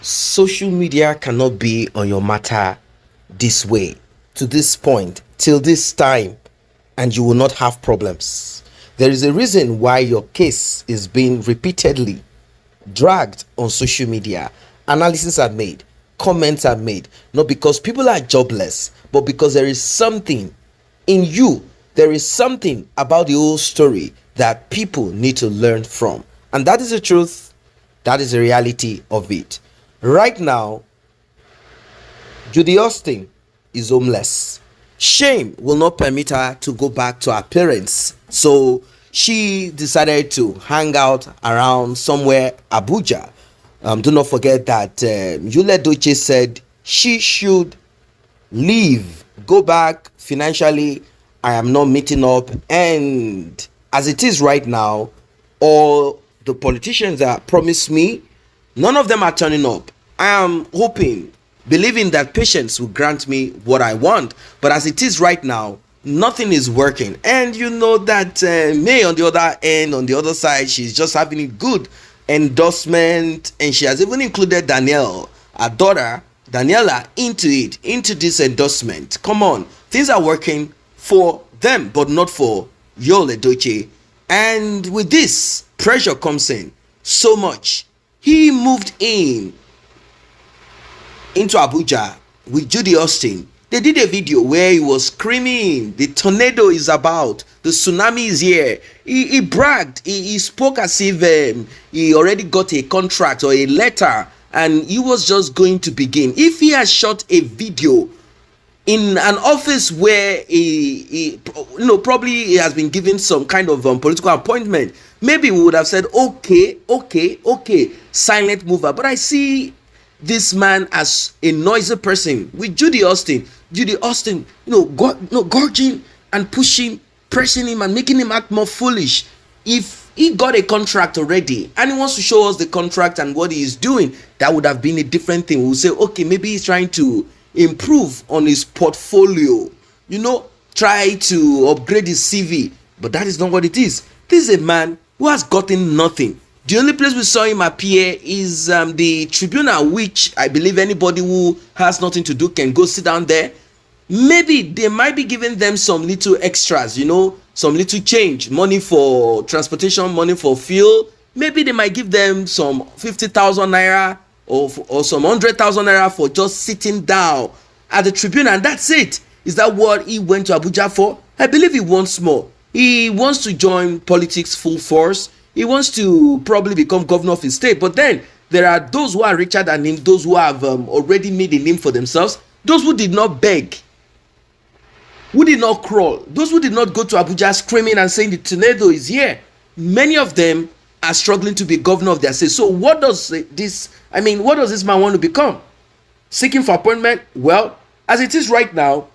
Social media cannot be on your matter this way, to this point, till this time, and you will not have problems. There is a reason why your case is being repeatedly dragged on social media. Analysis are made, comments are made, not because people are jobless, but because there is something in you, there is something about the whole story that people need to learn from. And that is the truth, that is the reality of it. Right now, Judy Austin is homeless. Shame will not permit her to go back to her parents. So she decided to hang out around somewhere Abuja. Do not forget that Edochie said she should leave, go back financially. I am not meeting up. And as it is right now, all the politicians that promised me, none of them are turning up. I am hoping, believing that patience will grant me what I want. But as it is right now, nothing is working. And you know that May, on the other end, on the other side, she's just having a good endorsement. And she has even included Danielle, her daughter, Daniela, into this endorsement. Come on. Things are working for them, but not for Edochie. And with this, pressure comes in so much. He moved into Abuja with Judy Austin. They did a video where he was screaming, the tornado is about, the tsunami is here. He bragged, he spoke as if he already got a contract or a letter and he was just going to begin. If he had shot a video in an office where he probably he has been given some kind of political appointment, maybe we would have said, okay, silent mover. But I see this man as a noisy person with Judy Austin, gorging and pushing, pressing him and making him act more foolish. If he got a contract already and he wants to show us the contract and what he is doing, that would have been a different thing. We'll say, okay, maybe he's trying to improve on his portfolio, try to upgrade his CV. But that is not what it is. This is a man who has gotten nothing. The only place we saw him appear is the tribunal, which I believe anybody who has nothing to do can go sit down there. Maybe they might be giving them some little extras, some little change, money for transportation, money for fuel. Maybe they might give them some 50,000 naira or some 100,000 naira for just sitting down at the tribunal, and that's it. Is that what he went to Abuja for? I believe he wants more. He wants to join politics full force. He wants to probably become governor of his state. But then there are those who are richer than him, those who have already made a name for themselves, those who did not beg, who did not crawl, those who did not go to Abuja screaming and saying the tornado is here. Many of them are struggling to be governor of their state. So what does this man want to become? Seeking for appointment? Well, as it is right now,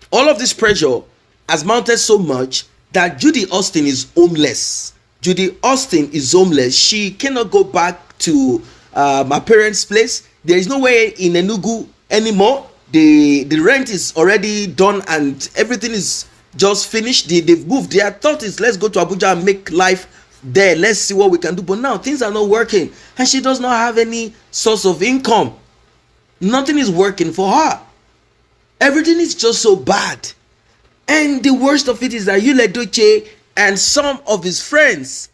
all of this pressure has mounted so much that Judy Austin is homeless. Judy Austin is homeless. She cannot go back to my parents' place. There is no way in Enugu anymore. The rent is already done and everything is just finished. They've moved. Their thought is, let's go to Abuja and make life there. Let's see what we can do. But now things are not working and she does not have any source of income. Nothing is working for her. Everything is just so bad. And the worst of it is that Edochie and some of his friends,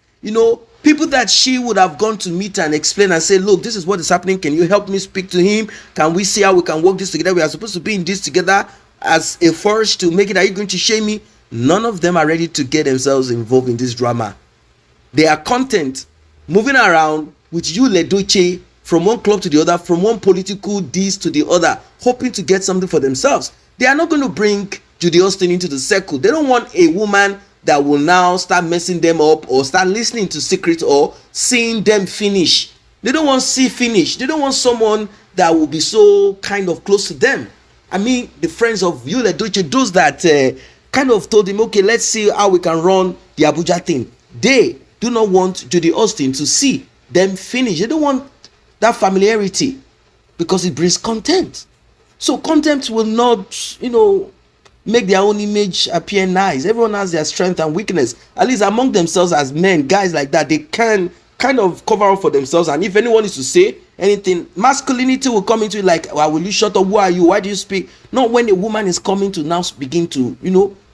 people that she would have gone to meet and explain and say, look, this is what is happening. Can you help me speak to him? Can we see how we can work this together? We are supposed to be in this together as a force to make it. Are you going to shame me? None of them are ready to get themselves involved in this drama. They are content moving around with Edochie from one club to the other, from one political deeds to the other, hoping to get something for themselves. They are not going to bring Judy Austin into the circle. They don't want a woman that will now start messing them up or start listening to secrets or seeing them finish. They don't want to see finish. They don't want someone that will be so kind of close to them. I mean, the friends of Edochie, those that kind of told him, okay, let's see how we can run the Abuja thing. They do not want Judy Austin to see them finish. They don't want that familiarity because it brings contempt. So contempt will not, make their own image appear nice. Everyone has their strength and weakness. At least among themselves as men, guys like that, they can kind of cover up for themselves. And if anyone is to say anything. Masculinity will come into it like, why will you shut up? Who are you? Why do you speak? Not when a woman is coming to now begin to,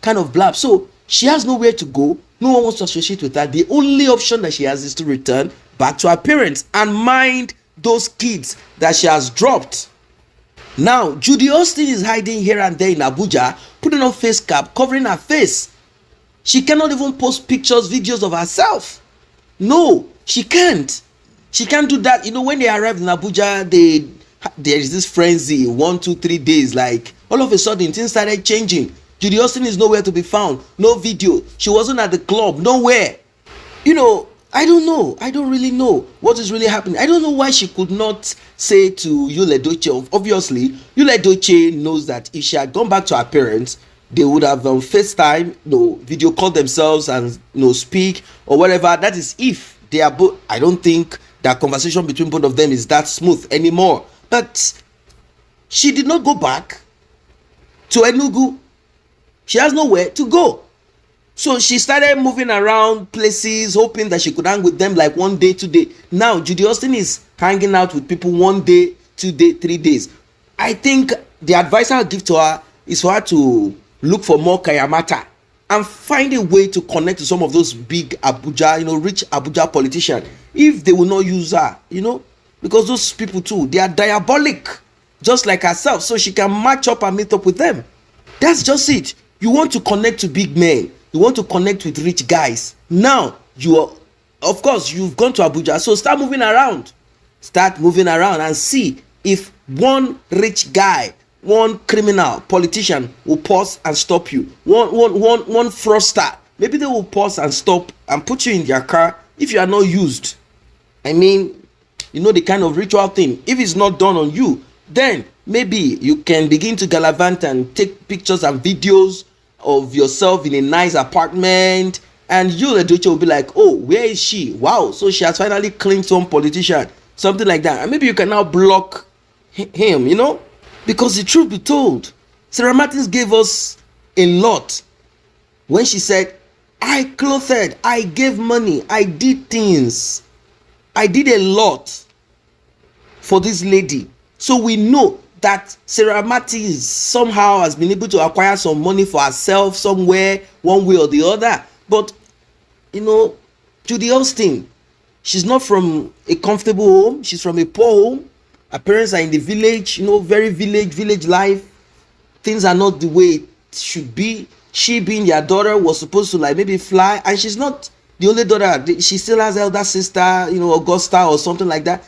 kind of blab. So she has nowhere to go. No one wants to associate with her. The only option that she has is to return back to her parents and mind those kids that she has dropped. Now, Judy Austin is hiding here and there in Abuja, putting on face cap, covering her face. She cannot even post pictures, videos of herself. No, she can't. She can't do that. When they arrived in Abuja, there is this frenzy, 1, 2, 3 days. Like, all of a sudden, things started changing. Judy Austin is nowhere to be found. No video. She wasn't at the club. Nowhere. I don't know. I don't really know what is really happening. I don't know why she could not say to Edochie. Obviously, Edochie knows that if she had gone back to her parents, they would have FaceTime, video call themselves and speak or whatever. That is if they are both. I don't think that conversation between both of them is that smooth anymore. But she did not go back to Enugu. She has nowhere to go. So she started moving around places, hoping that she could hang with them like 1 day, 2 days. Now, Judy Austin is hanging out with people 1 day, 2 days, 3 days. I think the advice I'll give to her is for her to look for more kayamata and find a way to connect to some of those big Abuja, rich Abuja politicians. If they will not use her, because those people too, they are diabolic, just like herself. So she can match up and meet up with them. That's just it. You want to connect to big men. You want to connect with rich guys. Now, of course, you've gone to Abuja. So start moving around. Start moving around and see if one rich guy, one criminal politician will pause and stop you. One fraudster. Maybe they will pause and stop and put you in their car if you are not used. I mean, the kind of ritual thing. If it's not done on you, then maybe you can begin to gallivant and take pictures and videos of yourself in a nice apartment, and Edochie will be like, oh, where is she? Wow, so she has finally claimed some politician, something like that. And maybe you can now block him, because the truth be told, Sarah Martins gave us a lot when she said, I clothed, I gave money, I did things, I did a lot for this lady. So we know that Sarah Martins somehow has been able to acquire some money for herself somewhere, one way or the other. But, Judy Austin, she's not from a comfortable home. She's from a poor home. Her parents are in the village, very village life. Things are not the way it should be. She, being their daughter, was supposed to maybe fly. And she's not the only daughter. She still has elder sister, Augusta or something like that.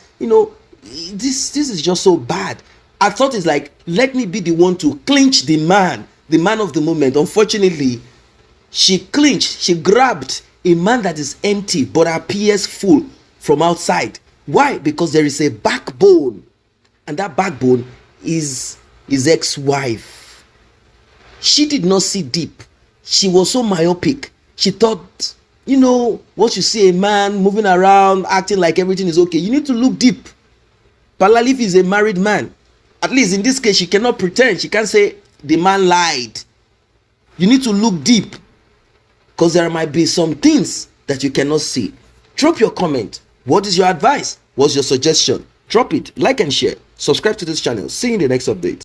This is just so bad. I thought it's like, let me be the one to clinch the man of the moment. Unfortunately, she clinched, she grabbed a man that is empty but appears full from outside. Why? Because there is a backbone, and that backbone is his ex-wife. She did not see deep. She was so myopic. She thought, once you see a man moving around, acting like everything is okay, you need to look deep. Particularly if he's a married man. At least in this case, she cannot pretend. She can't say the man lied. You need to look deep, because there might be some things that you cannot see. Drop your comment. What is your advice? What's your suggestion? Drop it, like and share. Subscribe to this channel. See you in the next update.